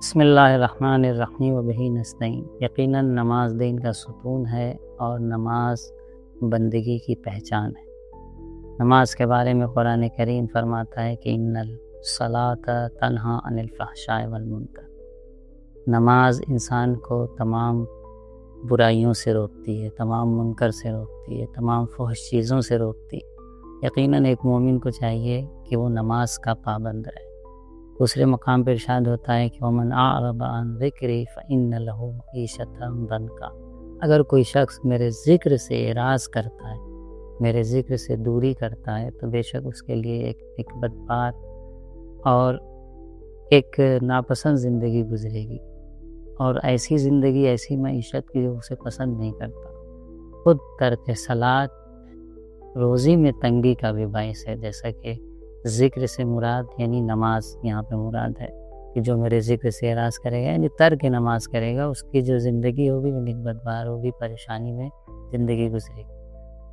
بسم اللہ الرحمن الرحیم وبہ نستعین۔ یقیناً نماز دین کا ستون ہے اور نماز بندگی کی پہچان ہے۔ نماز کے بارے میں قرآن کریم فرماتا ہے کہ ان الصلاۃ تنہی عن الفحشاء والمنکر۔ نماز انسان کو تمام برائیوں سے روکتی ہے، تمام منکر سے روکتی ہے، تمام فحش چیزوں سے روکتی ہے۔ یقیناً ایک مومن کو چاہیے کہ وہ نماز کا پابند رہے۔ دوسرے مقام پر ارشاد ہوتا ہے کہ وَمَنْ أَعْرَضَ عَنْ ذِكْرِي فَإِنَّ لَهُ مَعِيشَةً ضَنْكًا۔ اگر کوئی شخص میرے ذکر سے اعراض کرتا ہے، میرے ذکر سے دوری کرتا ہے، تو بے شک اس کے لیے ایک بدبار اور ایک ناپسند زندگی گزرے گی، اور ایسی زندگی، ایسی معیشت کی جو اسے پسند نہیں کرتا۔ خود ترک صلاۃ روزی میں تنگی کا بھی باعث ہے، جیسا کہ ذکر سے مراد یعنی نماز یہاں پہ مراد ہے کہ جو میرے ذکر سے اعراض کرے گا یعنی ترک نماز کرے گا، اس کی جو زندگی ہوگی وہ بدبار ہوگی، پریشانی میں زندگی گزرے گی۔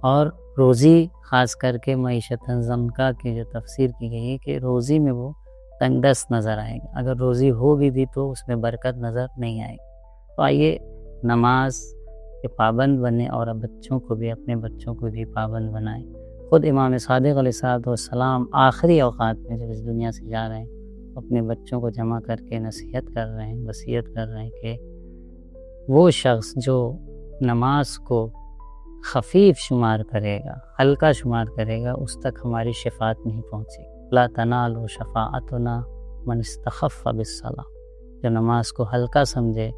اور روزی خاص کر کے معیشت ضنکا کی جو تفسیر کی گئی ہے کہ روزی میں وہ تنگ دست نظر آئے گا، اگر روزی ہو بھی تو اس میں برکت نظر نہیں آئے گی۔ تو آئیے نماز کے پابند بنیں اور بچوں کو بھی، اپنے بچوں کو بھی پابند بنائیں۔ خود امام صادق علیہ السلام آخری اوقات میں جب اس دنیا سے جا رہے ہیں، اپنے بچوں کو جمع کر کے نصیحت کر رہے ہیں، وصیت کر رہے ہیں کہ وہ شخص جو نماز کو خفیف شمار کرے گا، ہلکا شمار کرے گا، اس تک ہماری شفاعت نہیں پہنچے گی۔ لا تنال شفاعتنا من استخف بالصلاۃ۔ جو نماز کو ہلکا سمجھے،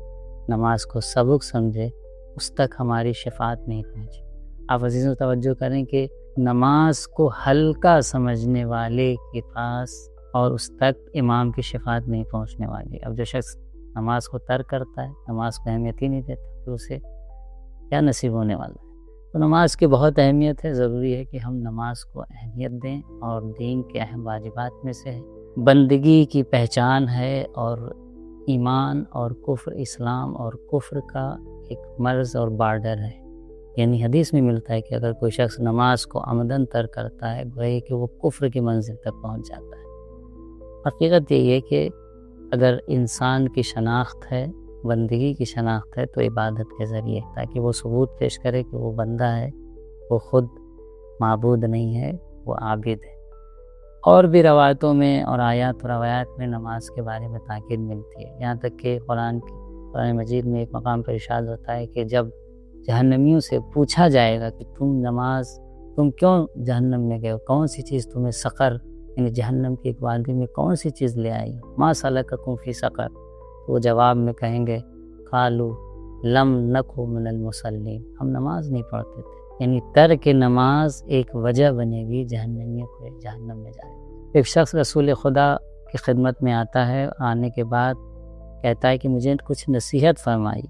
نماز کو سبک سمجھے، اس تک ہماری شفاعت نہیں پہنچے۔ آپ عزیزوں توجہ کریں کہ نماز کو ہلکا سمجھنے والے کے پاس اور اس تک امام کی شفاعت نہیں پہنچنے والی۔ اب جو شخص نماز کو ترک کرتا ہے، نماز کو اہمیت ہی نہیں دیتا، تو اسے کیا نصیب ہونے والا ہے؟ تو نماز کی بہت اہمیت ہے، ضروری ہے کہ ہم نماز کو اہمیت دیں، اور دین کے اہم واجبات میں سے ہے، بندگی کی پہچان ہے، اور ایمان اور کفر، اسلام اور کفر کا ایک مرز اور بارڈر ہے۔ یعنی حدیث میں ملتا ہے کہ اگر کوئی شخص نماز کو عمدن ترک کرتا ہے، گویا کہ وہ کفر کی منزل تک پہنچ جاتا ہے۔ حقیقت یہ ہے کہ اگر انسان کی شناخت ہے، بندگی کی شناخت ہے، تو عبادت کے ذریعے، تاکہ وہ ثبوت پیش کرے کہ وہ بندہ ہے، وہ خود معبود نہیں ہے، وہ عابد ہے۔ اور بھی روایتوں میں اور آیات و روایات میں نماز کے بارے میں تاکید ملتی ہے، یہاں تک کہ قرآن مجید میں ایک مقام پر ارشاد ہوتا ہے کہ جب جہنمیوں سے پوچھا جائے گا کہ تم کیوں جہنم میں گئے ہو، کون سی چیز تمہیں سقر یعنی جہنم کی ایک وادی میں کون سی چیز لے آئی، ما سلککم فی سقر، تو وہ جواب میں کہیں گے قالوا لم نک من المصلین، ہم نماز نہیں پڑھتے تھے۔ یعنی ترک نماز ایک وجہ بنے گی جہنمیوں کو جہنم میں جائے۔ ایک شخص رسول خدا کی خدمت میں آتا ہے، آنے کے بعد کہتا ہے کہ مجھے کچھ نصیحت فرمائی۔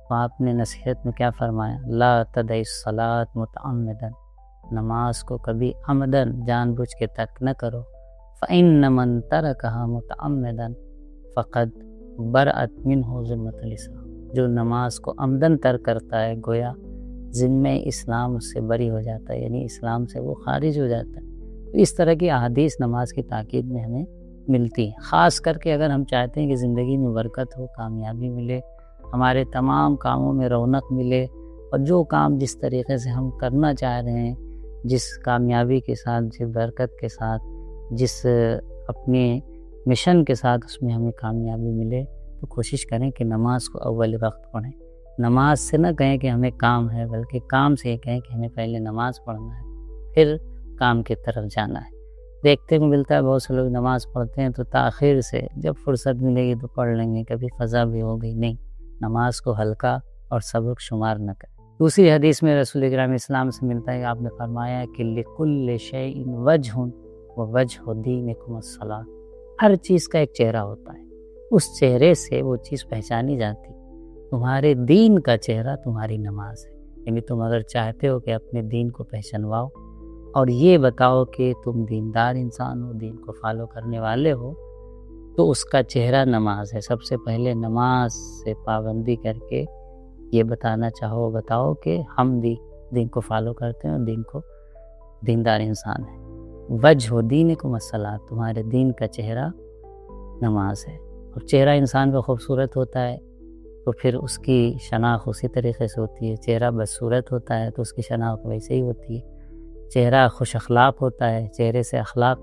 تو آپ نے نصیحت میں کیا فرمایا؟ لا تدع الصلاۃ متعمدا، نماز کو کبھی عمدن جان بوجھ کے ترک نہ کرو۔ فإن من ترکها متعمدا فقد برأت منہ ذمۃ الاسلام، جو نماز کو عمدن ترک کرتا ہے گویا ذمہ اسلام اس سے بری ہو جاتا ہے، یعنی اسلام سے وہ خارج ہو جاتا ہے۔ تو اس طرح کی احادیث نماز کی تاکید میں ہمیں ملتی ہیں، خاص کر کے اگر ہم چاہتے ہیں کہ زندگی میں برکت ہو، کامیابی ملے، ہمارے تمام کاموں میں رونق ملے، اور جو کام جس طریقے سے ہم کرنا چاہ رہے ہیں، جس کامیابی کے ساتھ، جس برکت کے ساتھ، جس اپنے مشن کے ساتھ اس میں ہمیں کامیابی ملے، تو کوشش کریں کہ نماز کو اول وقت پڑھیں۔ نماز سے نہ کہیں کہ ہمیں کام ہے، بلکہ کام سے یہ کہیں کہ ہمیں پہلے نماز پڑھنا ہے، پھر کام کی طرف جانا ہے۔ دیکھتے کو ملتا ہے بہت سے لوگ نماز پڑھتے ہیں تو تاخیر سے، جب فرصت ملے گی تو پڑھ لیں گے، کبھی قضا بھی ہوگی، نہیں، نماز کو ہلکا اور سبک شمار نہ کریں۔ دوسری حدیث میں رسول اکرم اسلام سے ملتا ہے کہ آپ نے فرمایا کہ لِكُلِّ شَيْءٍ وَجْهٌ وَوَجْهُ دِينِكُمُ الصَّلَاۃ، ہر چیز کا ایک چہرہ ہوتا ہے، اس چہرے سے وہ چیز پہچانی جاتی۔ تمہارے دین کا چہرہ تمہاری نماز ہے، یعنی تم اگر چاہتے ہو کہ اپنے دین کو پہچنواؤ اور یہ بتاؤ کہ تم دیندار انسان ہو، دین کو فالو کرنے والے ہو، تو اس کا چہرہ نماز ہے۔ سب سے پہلے نماز سے پابندی کر کے یہ بتاؤ کہ ہم دین کو فالو کرتے ہیں اور دین کو دیندار انسان ہیں۔ وجہ دینکم الصلاۃ، تمہارے دین کا چہرہ نماز ہے۔ اب چہرہ انسان کا خوبصورت ہوتا ہے تو پھر اس کی شناخت اسی طریقے سے ہوتی ہے، چہرہ بدصورت ہوتا ہے تو اس کی شناخت ویسے ہی ہوتی ہے، چہرہ خوش اخلاق ہوتا ہے، چہرے سے اخلاق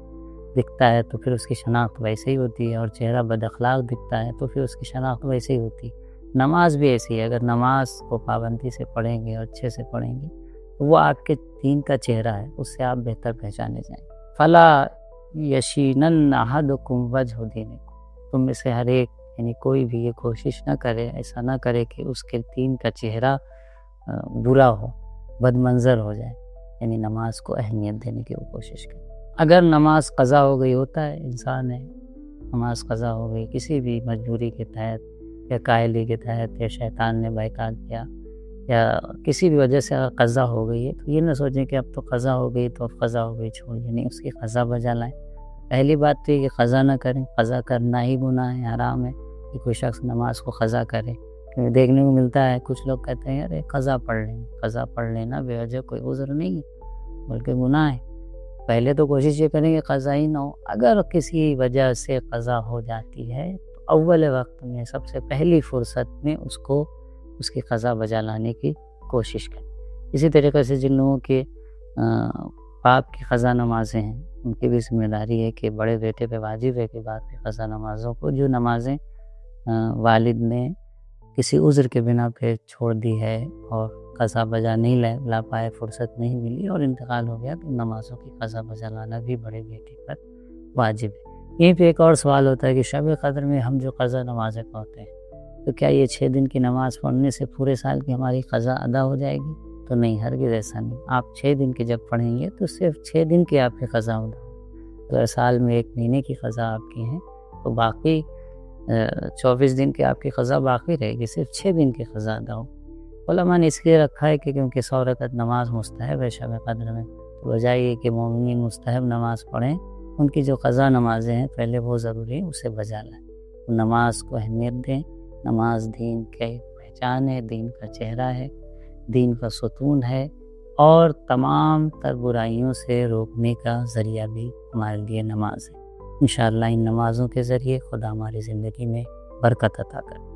دکھتا ہے تو پھر اس کی شناخت ویسے ہی ہوتی ہے، اور چہرہ بد اخلاق دکھتا ہے تو پھر اس کی شناخت ویسے ہی ہوتی ہے۔ نماز بھی ایسی ہے، اگر نماز کو پابندی سے پڑھیں گے اور اچھے سے پڑھیں گے تو وہ آپ کے دین کا چہرہ ہے، اس سے آپ بہتر پہچانے جائیں۔ فلا یشینن احدکم وجہ دینکم، تم میں سے ہر ایک یعنی کوئی بھی یہ کوشش نہ کرے، ایسا نہ کرے کہ اس کے دین کا چہرہ برا ہو، بد منظر ہو جائے، یعنی نماز کو اہمیت دینے کی وہ کوشش کرے۔ اگر نماز قضا ہو گئی، ہوتا ہے انسان ہے، نماز قضا ہو گئی کسی بھی مجبوری کے تحت یا قائلی کے تحت یا شیطان نے بہکا دیا یا کسی بھی وجہ سے اگر قضا ہو گئی ہے تو یہ نہ سوچیں کہ اب تو قضا ہو گئی تو اب قضا ہو گئی چھوڑیے، نہیں، اس کی قضا بجا لائیں۔ پہلی بات تو یہ کہ قضا نہ کریں، قضا کرنا ہی گناہ ہے، حرام ہے کہ کوئی شخص نماز کو قضا کرے، کیونکہ دیکھنے کو ملتا ہے کچھ لوگ کہتے ہیں ارے قضا پڑھ لینا بے وجہ کوئی عذر نہیں ہے بلکہ گناہ ہے۔ پہلے تو کوشش یہ کریں کہ قضا ہی نہ ہو، اگر کسی وجہ سے قضا ہو جاتی ہے تو اول وقت میں سب سے پہلی فرصت میں اس کی قضا بجا لانے کی کوشش کریں۔ اسی طریقے سے جن لوگوں کے باپ کی قضا نمازیں ہیں ان کی بھی ذمہ داری ہے کہ بڑے بیٹے پہ واجب ہے کہ باپ کی قضا نمازوں کو، جو نمازیں والد نے کسی عذر کے بنا پہ چھوڑ دی ہے اور قضا بجا نہیں لا پائے، فرصت نہیں ملی اور انتقال ہو گیا، تو نمازوں کی قضا بجا لانا بھی بڑے بیٹے پر واجب ہے۔ یہیں پہ ایک اور سوال ہوتا ہے کہ شب قدر میں ہم جو قضا نمازیں پڑھتے ہیں تو کیا یہ 6 دن کی نماز پڑھنے سے پورے سال کی ہماری قضا ادا ہو جائے گی؟ تو نہیں، ہرگز ایسا نہیں۔ آپ 6 دن کی جب پڑھیں گے تو صرف 6 دن کی آپ کی قضا ادا ہوگی۔ اگر سال میں 1 مہینے کی قضا آپ کی ہیں تو باقی 24 دن کی آپ کی قضا باقی رہے گی، صرف 6 دن کی قضا ادا ہو۔ علماء نے اس لیے رکھا ہے کہ کیونکہ 100 رکعت نماز مستحب ہے شب قدر میں، تو بجائے یہ کہ مومنین مستحب نماز پڑھیں، ان کی جو قضا نمازیں ہیں پہلے وہ ضروری ہیں، اسے بجا لائیں۔ نماز کو اہمیت دیں، نماز دین کی پہچان ہے، دین کا چہرہ ہے، دین کا ستون ہے، اور تمام تر برائیوں سے روکنے کا ذریعہ بھی ہمارے لیے نماز ہے۔ انشاءاللہ ان نمازوں کے ذریعے خدا ہماری زندگی میں برکت عطا کرے۔